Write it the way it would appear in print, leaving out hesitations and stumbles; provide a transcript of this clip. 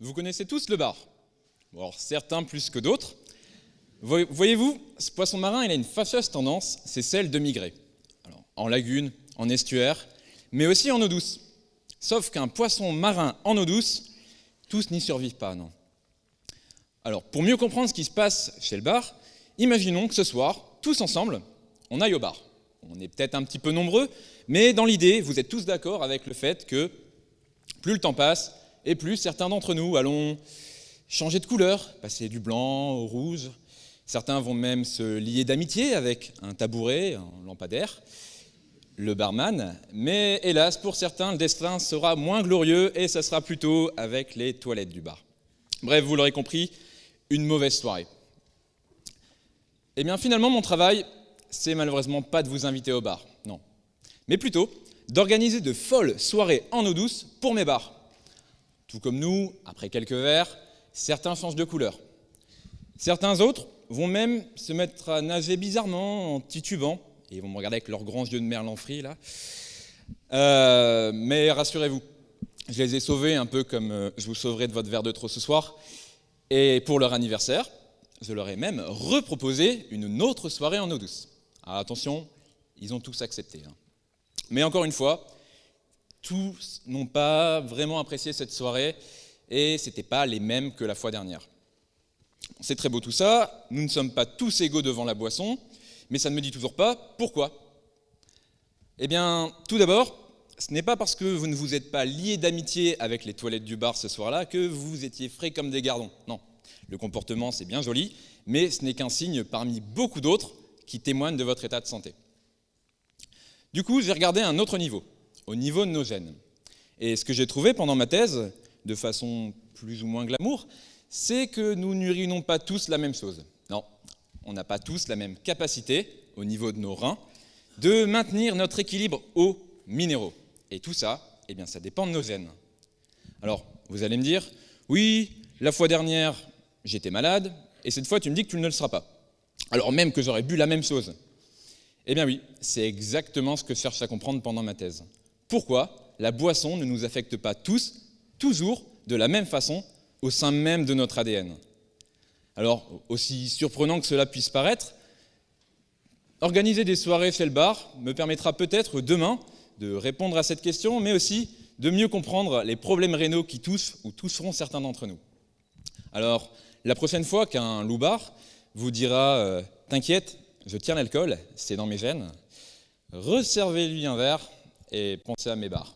Vous connaissez tous le bar. Bon, alors, certains plus que d'autres. Voyez-vous, ce poisson marin, il a une fâcheuse tendance, c'est celle de migrer. Alors, en lagune, en estuaire, mais aussi en eau douce. Sauf qu'un poisson marin en eau douce, tous n'y survivent pas, non. Alors, pour mieux comprendre ce qui se passe chez le bar, imaginons que ce soir, tous ensemble, on aille au bar. On est peut-être un petit peu nombreux, mais dans l'idée, vous êtes tous d'accord avec le fait que plus le temps passe, et plus certains d'entre nous allons changer de couleur, passer du blanc au rouge. Certains vont même se lier d'amitié avec un tabouret, un lampadaire, le barman. Mais hélas, pour certains, le destin sera moins glorieux et ça sera plutôt avec les toilettes du bar. Bref, vous l'aurez compris, une mauvaise soirée. Eh bien, finalement, mon travail, c'est malheureusement pas de vous inviter au bar, non. Mais plutôt d'organiser de folles soirées en eau douce pour mes bars. Tout comme nous, après quelques verres, certains changent de couleur. Certains autres vont même se mettre à nager bizarrement en titubant, et ils vont me regarder avec leurs grands yeux de merlan frit, là. Mais rassurez-vous, je les ai sauvés un peu comme je vous sauverai de votre verre de trop ce soir. Et pour leur anniversaire, je leur ai même reproposé une autre soirée en eau douce. Alors attention, ils ont tous accepté. Mais encore une fois, tous n'ont pas vraiment apprécié cette soirée et ce n'était pas les mêmes que la fois dernière. C'est très beau tout ça, nous ne sommes pas tous égaux devant la boisson, mais ça ne me dit toujours pas pourquoi. Eh bien, tout d'abord, ce n'est pas parce que vous ne vous êtes pas liés d'amitié avec les toilettes du bar ce soir-là que vous étiez frais comme des gardons. Non, le comportement c'est bien joli, mais ce n'est qu'un signe parmi beaucoup d'autres qui témoignent de votre état de santé. Du coup, j'ai regardé un autre niveau, au niveau de nos gènes. Et ce que j'ai trouvé pendant ma thèse, de façon plus ou moins glamour, c'est que nous n'urinons pas tous la même chose. Non, on n'a pas tous la même capacité, au niveau de nos reins, de maintenir notre équilibre eau minéraux. Et tout ça, eh bien, ça dépend de nos gènes. Alors, vous allez me dire, oui, la fois dernière, j'étais malade, et cette fois, tu me dis que tu ne le seras pas. Alors même que j'aurais bu la même chose. Eh bien oui, c'est exactement ce que je cherche à comprendre pendant ma thèse. Pourquoi la boisson ne nous affecte pas tous, toujours, de la même façon, au sein même de notre ADN? Alors, aussi surprenant que cela puisse paraître, organiser des soirées chez le bar me permettra peut-être demain de répondre à cette question, mais aussi de mieux comprendre les problèmes rénaux qui touchent ou toucheront certains d'entre nous. Alors, la prochaine fois qu'un loupard vous dira « T'inquiète, je tiens l'alcool, c'est dans mes gènes », resservez-lui un verre et pensez à mes bars.